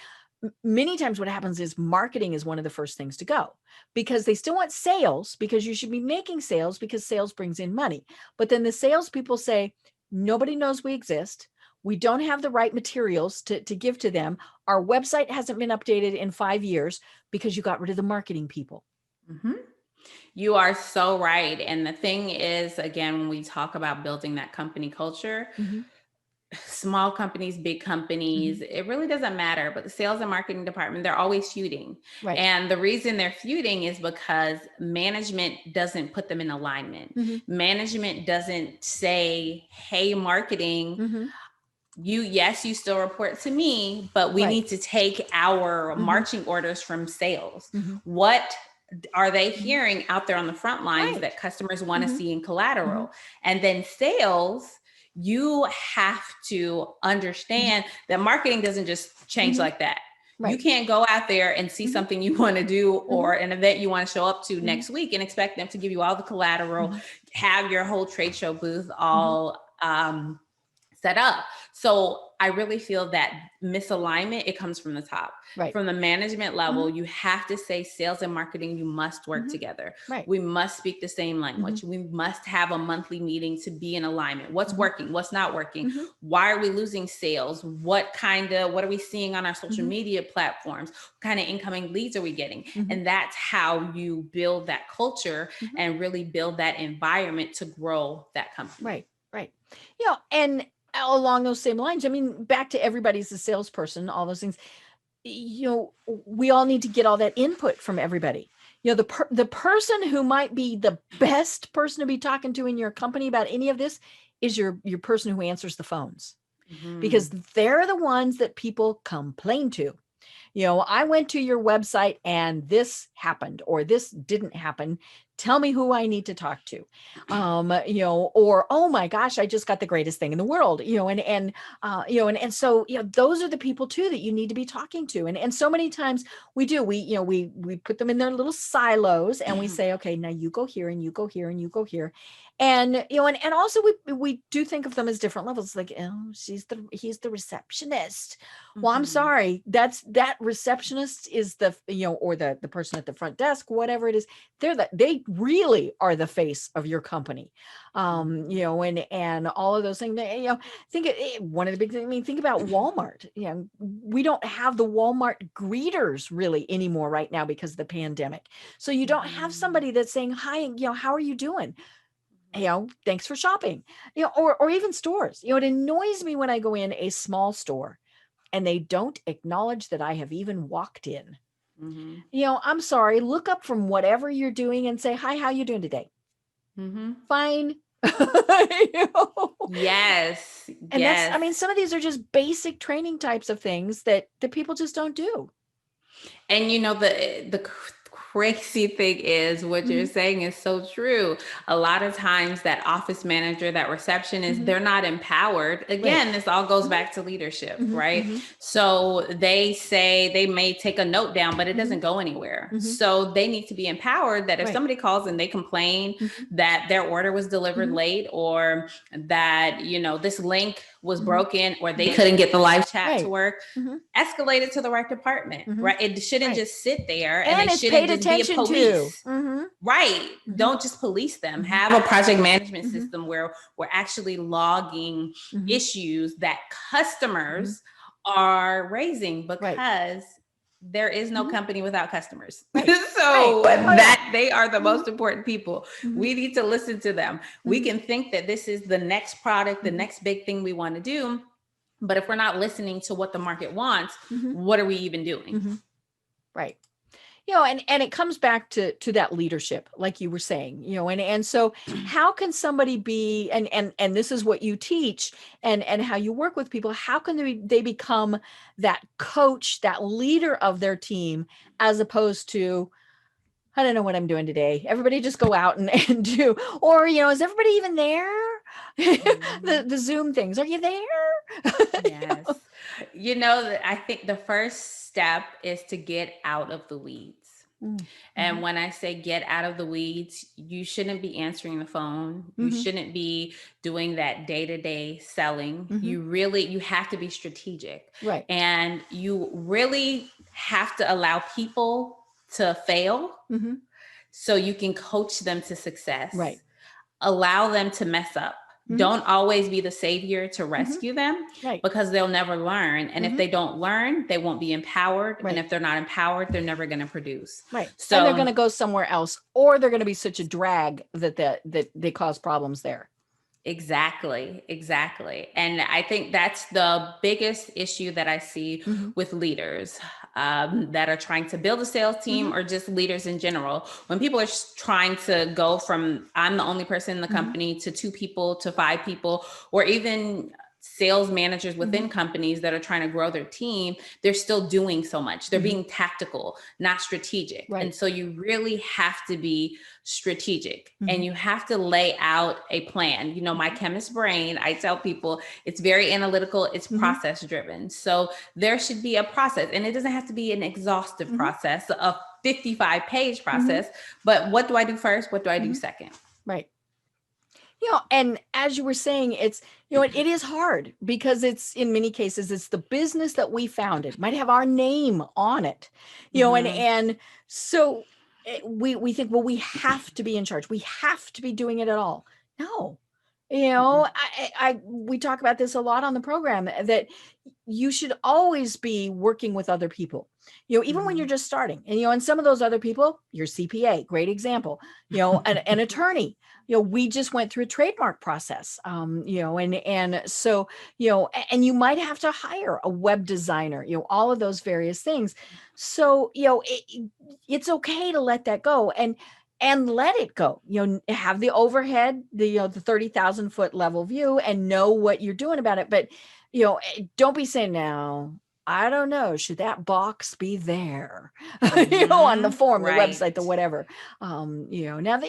Many times what happens is marketing is one of the first things to go because they still want sales, because you should be making sales because sales brings in money. But then the salespeople say, nobody knows we exist. We don't have the right materials to give to them. Our website hasn't been updated in 5 years because you got rid of the marketing people. You are so right. And the thing is, again, when we talk about building that company culture, small companies, big companies, it really doesn't matter. But the sales and marketing department, they're always feuding. Right. And the reason they're feuding is because management doesn't put them in alignment. Management doesn't say, hey, marketing, you still report to me, but we need to take our marching orders from sales. What are they hearing out there on the front lines that customers want to see in collateral? And then sales, you have to understand that marketing doesn't just change like that. You can't go out there and see something you want to do or an event you want to show up to next week and expect them to give you all the collateral, have your whole trade show booth all set up. So I really feel that misalignment, it comes from the top. From the management level, you have to say sales and marketing, you must work together. We must speak the same language. We must have a monthly meeting to be in alignment. What's working? What's not working? Why are we losing sales? What are we seeing on our social media platforms? What kind of incoming leads are we getting? And that's how you build that culture and really build that environment to grow that company. Right. And along those same lines, I mean, back to everybody's a salesperson, all those things, we all need to get all that input from everybody. The person who might be the best person to be talking to in your company about any of this is your person who answers the phones. because they're the ones that people complain to. I went to your website and this happened or this didn't happen. Tell me who I need to talk to. Or, oh my gosh, I just got the greatest thing in the world, and so, those are the people too that you need to be talking to. And so many times we put them in their little silos and we say, okay, now you go here and you go here and you go here. And, and also we do think of them as different levels. Like, oh, he's the receptionist. Well, I'm sorry. That receptionist is or the person at the front desk, whatever it is. They really are the face of your company. And all of those things, one of the big things, think about Walmart. We don't have the Walmart greeters really anymore right now because of the pandemic. So you don't have somebody that's saying, hi, how are you doing? Thanks for shopping, or even stores. It annoys me when I go in a small store and they don't acknowledge that I have even walked in. I'm sorry, look up from whatever you're doing and say, hi, how you doing today? Fine. Yes. And yes. Some of these are just basic training types of things that people just don't do. And the crazy thing is what you're saying is so true. A lot of times that office manager, that receptionist, they're not empowered. Again, this all goes back to leadership, right? So they may take a note down, but it doesn't go anywhere. So they need to be empowered that if somebody calls and they complain that their order was delivered late, or that, this link was broken, or they couldn't get the live chat to work, escalate it to the right department, right? It shouldn't just sit there, and they shouldn't just be a police. Right. Don't just police them. Have a project management system where we're actually logging issues that customers are raising, because there is no company without customers. So that they are the most important people. We need to listen to them. We can think that this is the next product, the next big thing we want to do. But if we're not listening to what the market wants, what are we even doing? Right. And it comes back to that leadership, like you were saying, and so how can somebody be, and this is what you teach and how you work with people, how can they become that coach, that leader of their team, as opposed to, I don't know what I'm doing today. Everybody just go out and do, or, is everybody even there? The Zoom things, are you there? Yes. I think the first step is to get out of the weeds. And when I say get out of the weeds, you shouldn't be answering the phone. You shouldn't be doing that day-to-day selling. You have to be strategic. Right. And you really have to allow people to fail so you can coach them to success. Right. Allow them to mess up. Don't always be the savior to rescue them, because they'll never learn. And if they don't learn, they won't be empowered. And if they're not empowered, they're never going to produce. Right. So and they're going to go somewhere else, or they're going to be such a drag that they cause problems there. Exactly. And I think that's the biggest issue that I see with leaders that are trying to build a sales team, or just leaders in general. When people are trying to go from, I'm the only person in the company, to 2 people, to 5 people, or even sales managers within companies that are trying to grow their team, they're still doing so much. They're being tactical, not strategic. Right. And so you really have to be strategic, and you have to lay out a plan. My chemist brain, I tell people, it's very analytical, it's process driven. So there should be a process, and it doesn't have to be an exhaustive process, a 55-page process, but what do I do first? What do I do second? Right. And as you were saying, it's, it is hard, because it's, in many cases, it's the business that we founded, might have our name on it, and so we think, well, we have to be in charge. We have to be doing it at all. No, we talk about this a lot on the program, that you should always be working with other people, even when you're just starting, and some of those other people, your CPA, great example, an attorney, we just went through a trademark process, and so, and you might have to hire a web designer, all of those various things. So, it's okay to let that go and let it go, have the overhead, the 30,000 foot level view, and know what you're doing about it. But, don't be saying now, I don't know, should that box be there? On the form, right. The website, the whatever. Now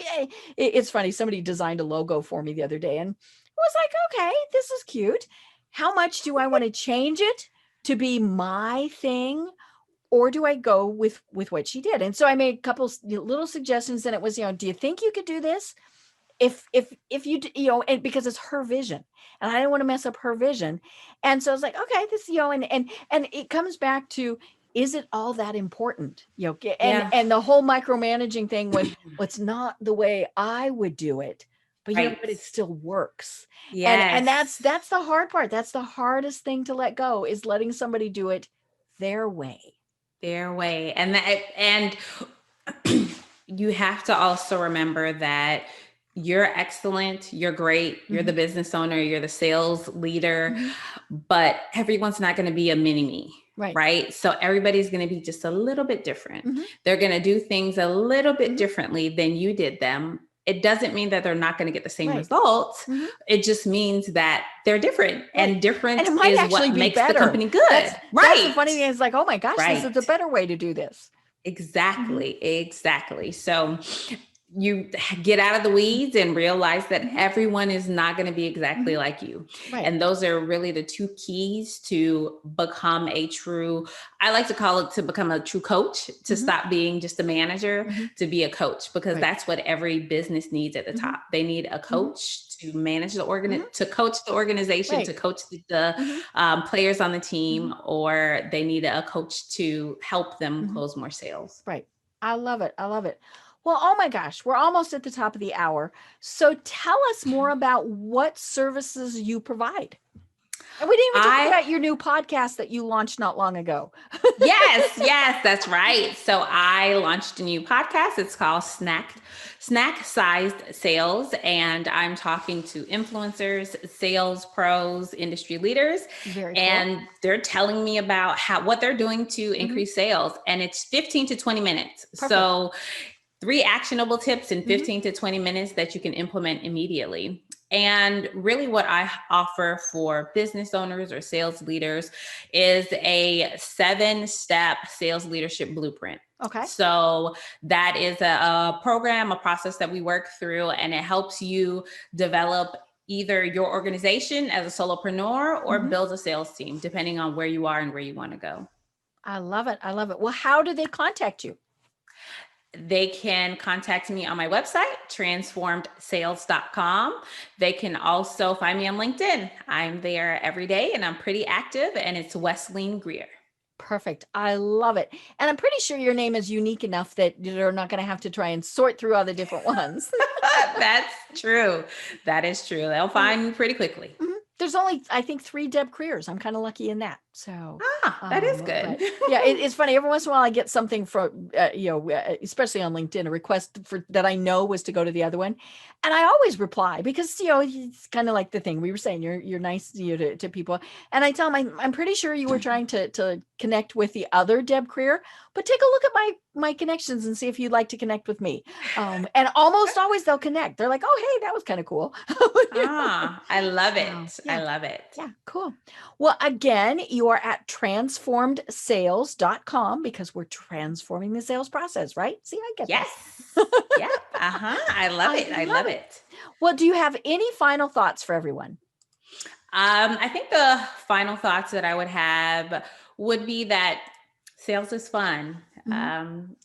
it's funny. Somebody designed a logo for me the other day and was like, okay, this is cute. How much do I want to change it to be my thing? Or do I go with what she did? And so I made a couple little suggestions, and it was, do you think you could do this? If you, and because it's her vision and I didn't want to mess up her vision. And so I was like, okay, this, and it comes back to, is it all that important? And the whole micromanaging thing with what's not the way I would do it, but but it still works. Yes. And that's the hard part. That's the hardest thing to let go, is letting somebody do it their way. And you have to also remember that you're excellent, you're great, you're the business owner, you're the sales leader, but everyone's not going to be a mini me. Right. So everybody's going to be just a little bit different. They're going to do things a little bit differently than you did them. It doesn't mean that they're not going to get the same results. It just means that they're different, and different is what makes the company good. That's the funny thing is, like, oh my gosh, this is a better way to do this. Exactly. So you get out of the weeds and realize that everyone is not going to be exactly like you. And those are really the two keys to become I like to call it, to become a true coach, to stop being just a manager, to be a coach, because that's what every business needs at the top. They need a coach to manage the to coach the organization, to coach the players on the team, or they need a coach to help them close more sales. Right. I love it. Well, oh my gosh, we're almost at the top of the hour. So tell us more about what services you provide. And we didn't even talk about your new podcast that you launched not long ago. Yes, that's right. So I launched a new podcast. It's called Snack Sized Sales. And I'm talking to influencers, sales pros, industry leaders. Very cool. And they're telling me about what they're doing to increase sales. And it's 15 to 20 minutes. Perfect. So 3 actionable tips in 15 to 20 minutes that you can implement immediately. And really what I offer for business owners or sales leaders is a 7-step sales leadership blueprint. Okay. So that is a program, a process that we work through, and it helps you develop either your organization as a solopreneur or build a sales team, depending on where you are and where you want to go. I love it. Well, how do they contact you? They can contact me on my website, transformedsales.com. They can also find me on LinkedIn. I'm there every day and I'm pretty active, and it's Wesleyne Greer. Perfect. I love it. And I'm pretty sure your name is unique enough that you're not going to have to try and sort through all the different ones. That's true. That is true. They'll find me pretty quickly. There's only, I think, 3 Deb Creers. I'm kind of lucky in that. So that is good. It's funny. Every once in a while, I get something from, especially on LinkedIn, a request that I know was to go to the other one, and I always reply because it's kind of like the thing we were saying. You're nice to people, and I tell them I'm pretty sure you were trying to connect with the other Deb Creer, but take a look at my connections and see if you'd like to connect with me. And almost always they'll connect. They're like, oh, hey, that was kind of cool. I love it. I love it. Yeah, cool. Well, again, you are at transformedsales.com because we're transforming the sales process, right? See, I get that. Yep. I love it. I love it. Well, do you have any final thoughts for everyone? I think the final thoughts that I would have would be that sales is fun.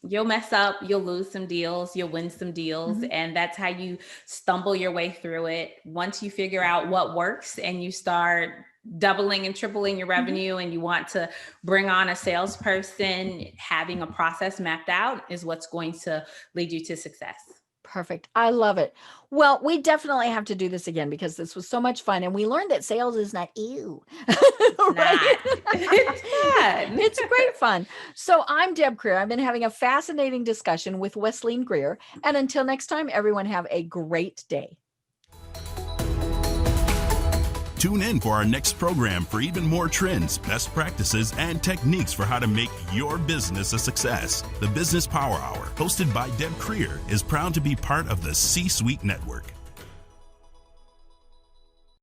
You'll mess up, you'll lose some deals, you'll win some deals. And that's how you stumble your way through it. Once you figure out what works and you start doubling and tripling your revenue and you want to bring on a salesperson, having a process mapped out is what's going to lead you to success. Perfect. I love it. Well, we definitely have to do this again because this was so much fun. And we learned that sales is not ew. Right? It's great fun. So I'm Deb Creer. I've been having a fascinating discussion with Wesleyne Greer. And until next time, everyone have a great day. Tune in for our next program for even more trends, best practices, and techniques for how to make your business a success. The Business Power Hour, hosted by Deb Creer, is proud to be part of the C-Suite Network.